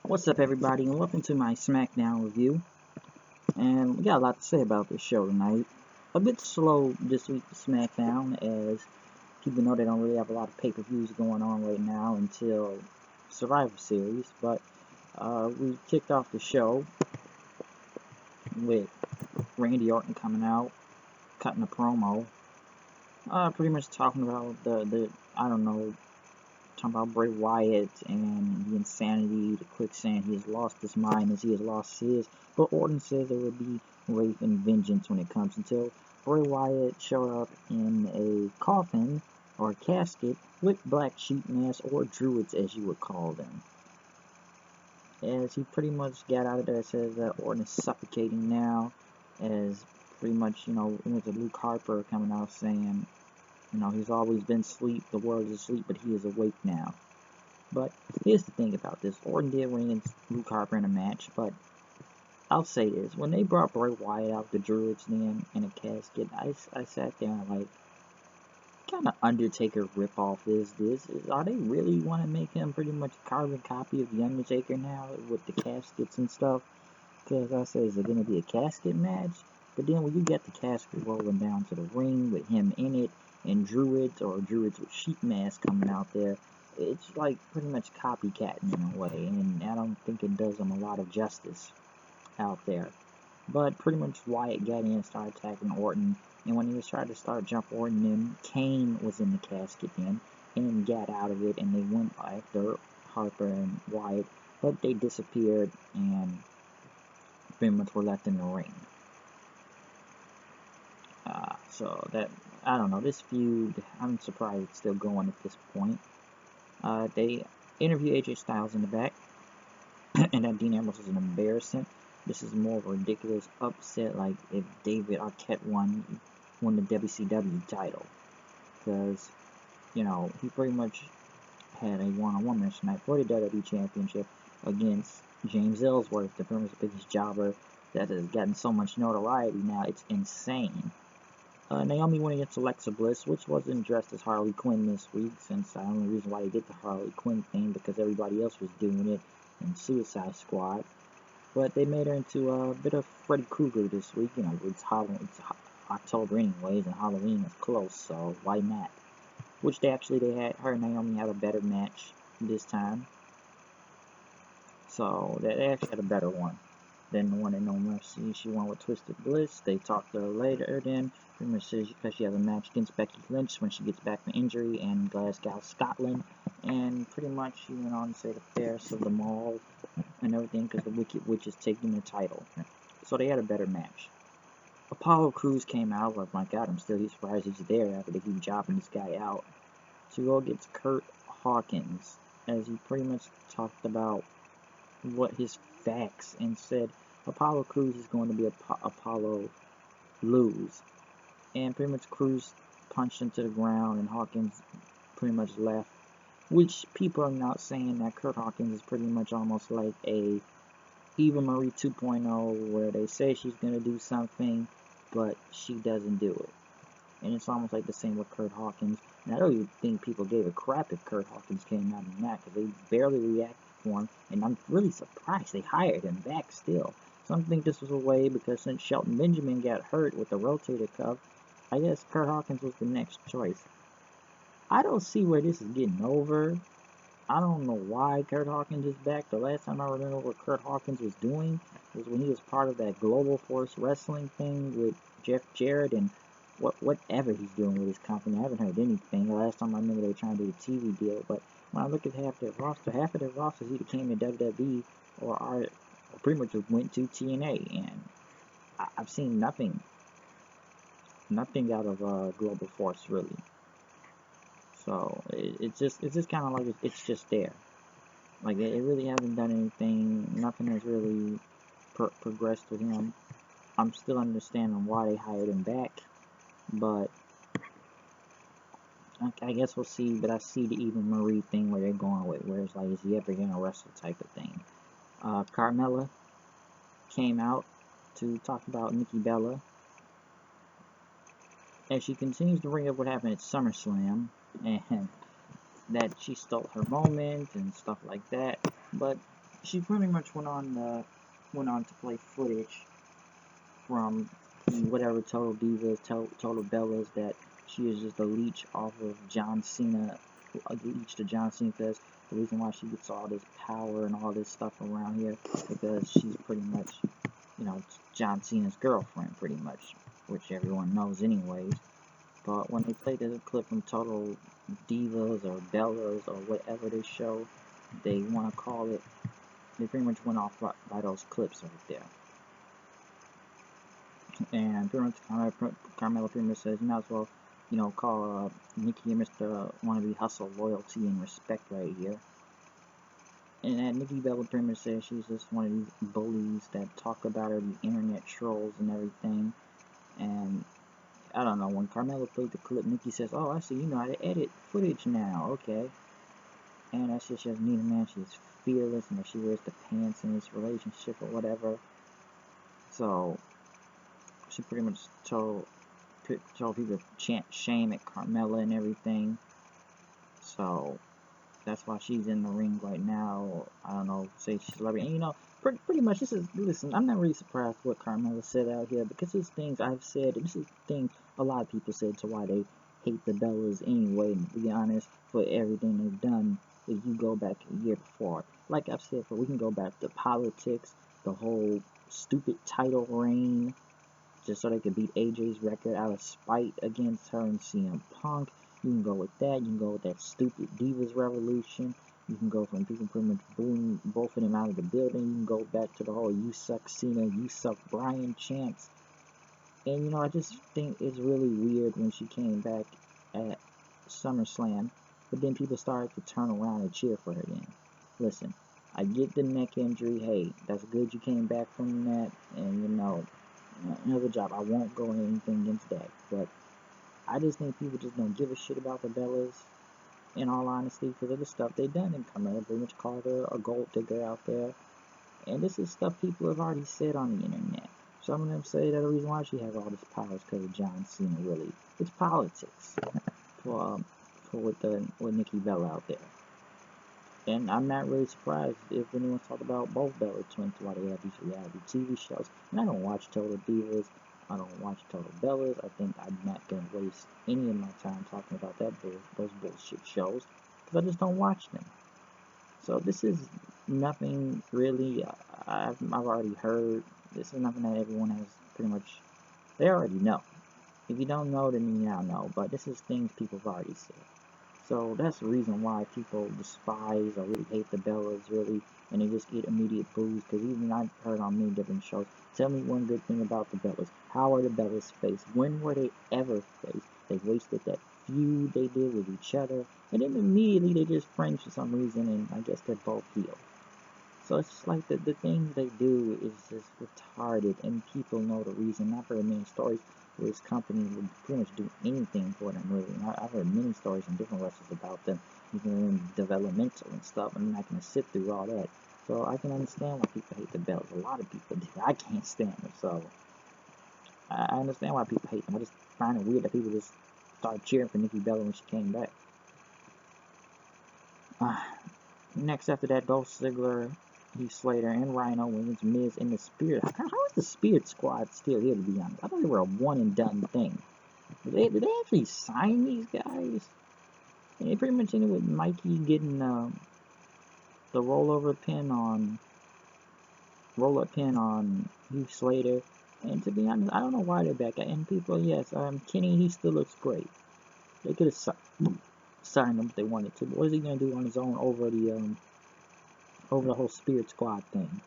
What's up, everybody, and welcome to my Smackdown review. And we got a lot to say about this show tonight. A bit slow this week for Smackdown, as people know they don't really have a lot of pay-per-views going on right now until Survivor Series. But we kicked off the show with Randy Orton coming out, cutting a promo, pretty much talking about the talking about Bray Wyatt and the insanity, the quicksand. He has lost his mind as he has lost his. But Orton says there will be wrath and vengeance when it comes until Bray Wyatt showed up in a coffin or a casket with black sheep masks or druids, as you would call them. As he pretty much got out of there, says that Orton is suffocating now, as pretty much, it was Luke Harper coming out saying, he's always been asleep, the world is asleep, but he is awake now. But here's the thing about this. Orton did win against Luke Harper in a match, but I'll say this. When they brought Bray Wyatt out, the Druids then, in a casket, I sat there and like, kind of Undertaker ripoff is this? Are they really want to make him pretty much a carbon copy of The Undertaker now with the caskets and stuff? Because I say, is it going to be a casket match? But then when you get the casket rolling down to the ring with him in it, and druids with sheep masks coming out there, it's like pretty much copycatting in a way, and I don't think it does them a lot of justice out there. But pretty much Wyatt got in and started attacking Orton, and when he was trying to start jump Orton in, Kane was in the casket then, and got out of it, and they went after Harper and Wyatt, but they disappeared and pretty much were left in the ring. So that, I don't know, this feud, I'm surprised it's still going at this point. They interview AJ Styles in the back, and that Dean Ambrose is an embarrassment. This is more of a ridiculous upset, like if David Arquette won the WCW title. Because, he pretty much had a one-on-one match tonight for the WWE Championship against James Ellsworth, the famous biggest jobber that has gotten so much notoriety now, it's insane. Naomi went against Alexa Bliss, which wasn't dressed as Harley Quinn this week, since the only reason why they did the Harley Quinn thing because everybody else was doing it in Suicide Squad. But they made her into a bit of Freddy Krueger this week. It's October anyways, and Halloween is close, so why not? Which her and Naomi had a better match this time. So they actually had a better one than the one in No Mercy. She won with Twisted Bliss. They talked to her later then. Pretty much says because she has a match against Becky Lynch when she gets back from injury in Glasgow, Scotland. And pretty much she went on to say the fairest of them all and everything because the Wicked Witch is taking the title. So they had a better match. Apollo Crews came out. Like, my God, I'm still surprised he's there after they keep jobbing this guy out. So he go against Kurt Hawkins, as he pretty much talked about what his facts and said Apollo Crews is going to be Apollo lose. And pretty much Crews punched into the ground and Hawkins pretty much left. Which people are now saying that Kurt Hawkins is pretty much almost like a Eva Marie 2.0, where they say she's going to do something, but she doesn't do it. And it's almost like the same with Kurt Hawkins. And I don't even think people gave a crap if Kurt Hawkins came out in that, because they barely reacted for him. And I'm really surprised they hired him back still. So I think this was a way, because since Shelton Benjamin got hurt with the rotator cuff, I guess Kurt Hawkins was the next choice. I don't see where this is getting over. I don't know why Kurt Hawkins is back. The last time I remember what Kurt Hawkins was doing was when he was part of that Global Force Wrestling thing with Jeff Jarrett and whatever he's doing with his company. I haven't heard anything. The last time I remember they were trying to do a TV deal, but when I look at half of their rosters either came to WWE or pretty much went to TNA, and I've seen nothing out of Global Force really. So it's just kind of like it's just there. Like it really hasn't done anything. Nothing has really progressed with him. I'm still understanding why they hired him back, but I guess we'll see. But I see the Eva Marie thing where they're going with, where it's like, is he ever gonna wrestle type of thing. Carmella came out to talk about Nikki Bella as she continues to bring up what happened at SummerSlam, and that she stole her moment and stuff like that. But she pretty much went on to play footage from whatever Total Divas, Total Bellas, that she is just a leech off of John Cena, a leech to John Cena, because the reason why she gets all this power and all this stuff around here because she's pretty much, John Cena's girlfriend, pretty much, which everyone knows anyways. But when they play the clip from Total Divas or Bellas or whatever they show, they want to call it, they pretty much went off by those clips right there. And pretty much Carmella pretty much says, you might as well, call Nikki and Mr. Wannabe Hustle loyalty and respect right here. And that Nikki Bella pretty much says she's just one of these bullies that talk about her, the internet trolls and everything. And I don't know, when Carmella played the clip, Nikki says, oh, I see, you know how to edit footage now, okay. And that's just Nina, man, she's fearless and that she wears the pants in this relationship or whatever. So she pretty much told people to chant shame at Carmella and everything. So that's why she's in the ring right now. I don't know, say she's celebrity. And pretty much listen, I'm not really surprised what Carmella said out here, because there's things I've said, and this is things a lot of people said to why they hate the Bellas anyway. And to be honest, for everything they've done, if you go back a year before, like I've said, we can go back to politics, the whole stupid title reign, just so they could beat AJ's record out of spite against her and CM Punk. You can go with that. You can go with that stupid Divas Revolution. You can go from people pretty much booing both of them out of the building. You can go back to the whole "You suck Cena, you suck Bryan" chants. And I just think it's really weird when she came back at SummerSlam, but then people started to turn around and cheer for her then. Listen, I get the neck injury. Hey, that's good you came back from that, and another job. I won't go into anything against that, but I just think people just don't give a shit about the Bellas, in all honesty, because of the stuff they done. And Carmella pretty much called her a gold digger out there. And this is stuff people have already said on the internet. Some of them say that the reason why she has all this power is because of John Cena, really. It's politics with Nikki Bella out there. And I'm not really surprised if anyone's talked about both Bella twins, why they have these reality TV shows. And I don't watch Total Divas. I don't watch Total Bellas. I think I'm not going to waste any of my time talking about those bullshit shows, because I just don't watch them. So this is nothing really I've already heard. This is nothing that everyone has pretty much, they already know. If you don't know, then you now know. But this is things people have already said. So that's the reason why people despise or really hate the Bellas, really, and they just get immediate boos. Because even I've heard on many different shows, tell me one good thing about the Bellas. How are the Bellas faced? When were they ever faced? They wasted that feud they did with each other, and then immediately they just friends for some reason, and I guess they're both healed. So it's just like the things they do is just retarded, and people know the reason. I've heard many stories where this company would pretty much do anything for them, really. And I've heard many stories from different wrestlers about them, even in developmental and stuff. I'm not going to sit through all that. So I can understand why people hate the Bellas. A lot of people do. I can't stand them, so I understand why people hate them. I just find it weird that people just started cheering for Nikki Bella when she came back. Next after that, Dolph Ziggler, Heath Slater, and Rhino wins. Miz in the Spirit. How is the Spirit Squad still here, to be honest? I thought they were a one-and-done thing. Did they actually sign these guys? And they pretty much ended with Mikey getting the roll-up pin on Heath Slater. And to be honest, I don't know why they're back. And people, yes, Kenny, he still looks great. They could have signed him if they wanted to. But what is he gonna do on his own over the whole Spirit Squad thing?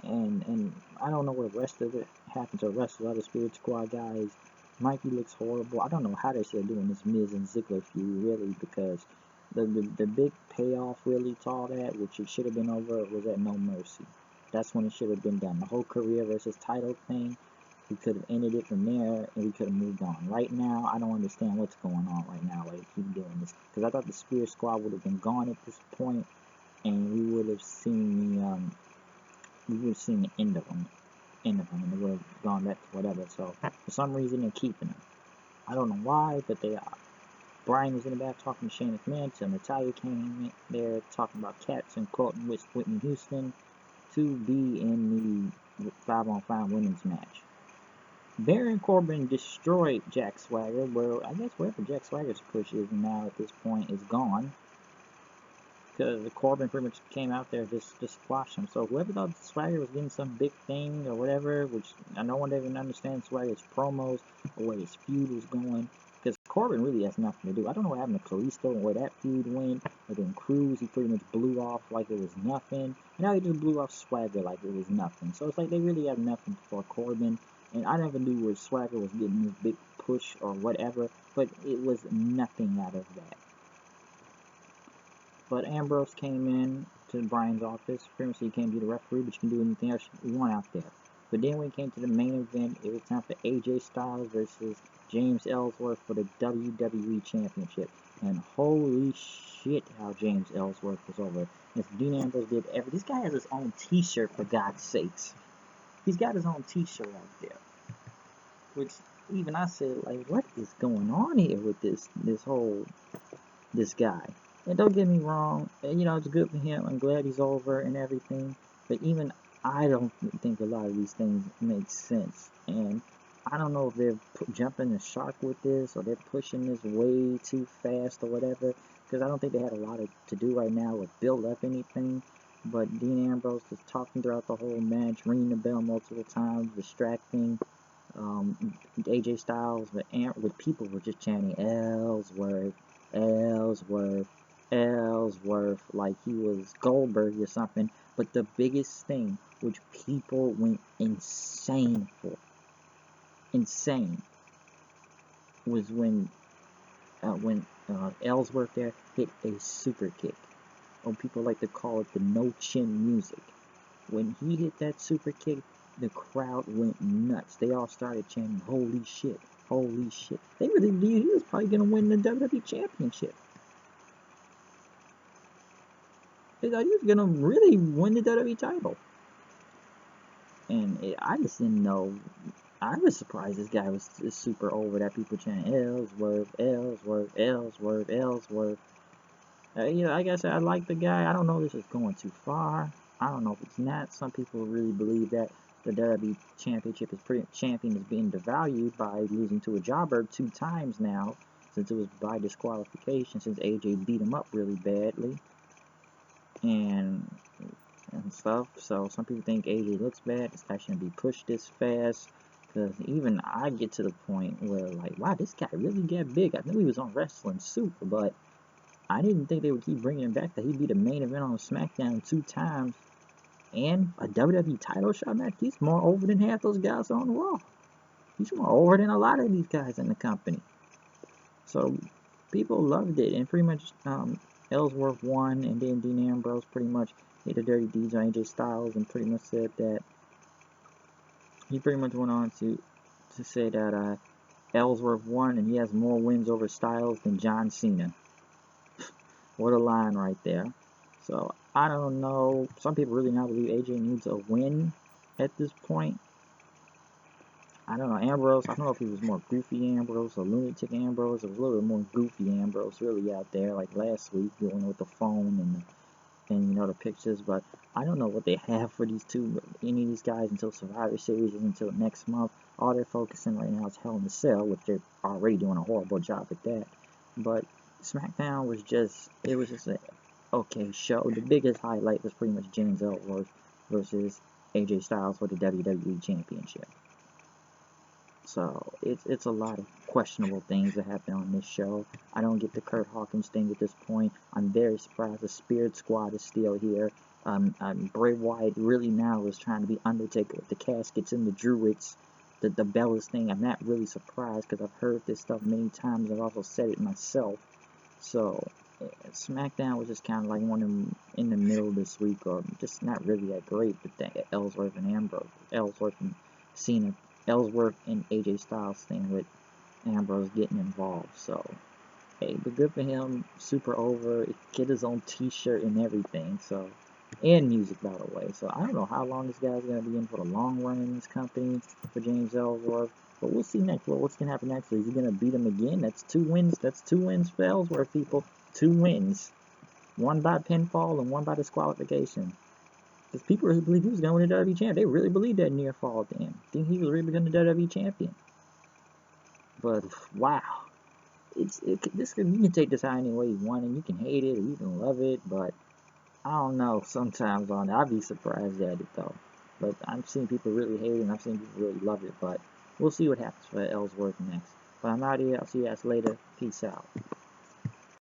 And I don't know what the rest of it happened to the rest of the other Spirit Squad guys. Mikey looks horrible. I don't know how they're still doing this Miz and Ziggler feud, really, because the big payoff, really, to all that, which it should have been over, was at No Mercy. That's when it should have been done. The whole career versus title thing, we could have ended it from there, and we could have moved on. Right now, I don't understand what's going on right now, like, keep doing this. Because I thought the Spirit Squad would have been gone at this point, and we would have seen the end of them, and they would have gone back to whatever. So for some reason they're keeping them. I don't know why, but they are. Brian was in the back talking to Shane McMahon, till Natalya came in there talking about cats and quoting with Whitney Houston to be in the 5-on-5 women's match. Baron Corbin destroyed Jack Swagger. Well, I guess wherever Jack Swagger's push is now at this point is gone. Because Corbin pretty much came out there just squashed him. So whoever thought Swagger was getting some big thing or whatever, which no one even understands Swagger's promos or where his feud was going. Because Corbin really has nothing to do. I don't know what happened to Kalisto and where that feud went. But then Cruz, he pretty much blew off like it was nothing. And now he just blew off Swagger like it was nothing. So it's like they really have nothing for Corbin. And I never knew where Swagger was getting this big push or whatever. But it was nothing out of that. But Ambrose came in to Brian's office. Pretty much he can't be the referee, but you can do anything else you want out there. But then when it came to the main event, it was time for AJ Styles versus James Ellsworth for the WWE Championship. And holy shit, how James Ellsworth was over. As Dean Ambrose did everything. This guy has his own t-shirt, for God's sakes. He's got his own t-shirt out there. Which, even I said, like, what is going on here with this guy? And don't get me wrong, you know, it's good for him. I'm glad he's over and everything. But even I don't think a lot of these things make sense. And I don't know if they're jumping the shark with this or they're pushing this way too fast or whatever. Because I don't think they had a lot to do right now with build up anything. But Dean Ambrose was talking throughout the whole match, ringing the bell multiple times, distracting AJ Styles with people were just chanting Ellsworth, Ellsworth, Ellsworth, like he was Goldberg or something. But the biggest thing, which people went insane for, was when Ellsworth there hit a super kick, or people like to call it the no chin music. When he hit that super kick, the crowd went nuts. They all started chanting, "Holy shit, holy shit!" They really believed he was probably gonna win the WWE Championship. They thought he was gonna really win the WWE title. And I just didn't know. I was surprised this guy was super over that people chanting Ellsworth, Ellsworth, Ellsworth, Ellsworth. You know, like I said, I like the guy. I don't know if this is going too far. I don't know if it's not. Some people really believe that the WWE Championship champion is being devalued by losing to a jobber 2 times now, since it was by disqualification, since AJ beat him up really badly. And stuff. So some people think AJ looks bad. This guy shouldn't be pushed this fast. Because even I get to the point where, like, wow, this guy really got big. I knew he was on Wrestling Super, but I didn't think they would keep bringing him back. That he'd be the main event on Smackdown 2 times. And a WWE title shot match. He's more over than half those guys on Raw. He's more over than a lot of these guys in the company. So people loved it. And pretty much Ellsworth won, and then Dean Ambrose pretty much hit the dirty deeds on AJ Styles and pretty much said that he pretty much went on to say that Ellsworth won and he has more wins over Styles than John Cena. What a line right there. So I don't know. Some people really now believe AJ needs a win at this point. I don't know. Ambrose, I don't know if he was more goofy Ambrose or lunatic Ambrose. It was a little bit more goofy Ambrose really out there, like last week, doing with the phone and you know, the pictures. But I don't know what they have for any of these guys until Survivor Series and until next month. All they're focusing right now is Hell in a Cell, which they're already doing a horrible job at that. But Smackdown was just, it was just a okay show. The biggest highlight was pretty much James Ellsworth versus AJ Styles for the WWE Championship. So it's a lot of questionable things that happen on this show. I don't get the Kurt Hawkins thing at this point. I'm very surprised the Spirit Squad is still here. Bray Wyatt really now is trying to be Undertaker with the caskets and the Druids, the Bellas thing. I'm not really surprised because I've heard this stuff many times. I've also said it myself. So SmackDown was just kind of like one of them in the middle this week, or just not really that great. But Ellsworth and Ambrose, Ellsworth and Cena. Ellsworth and AJ Styles thing with Ambrose getting involved. So, hey, but good for him. Super over. Get his own t-shirt and everything. So, and music, by the way. So, I don't know how long this guy's going to be in for the long run in this company for James Ellsworth. But we'll see next. Well, what's gonna happen next? Is he gonna beat him again? That's 2 wins. That's 2 wins for Ellsworth, people. 2 wins. One by pinfall and one by disqualification. Because people really believe he was gonna win the WWE champion. They really believe that near fall damn. Think he was really becoming the WWE champion. But wow. This you can take this how any way you want, and you can hate it or you can love it, but I don't know. Sometimes on it, I'd be surprised at it though. But I've seen people really hate it, and I've seen people really love it. But we'll see what happens for Ellsworth next. But I'm out here. I'll see you guys later. Peace out.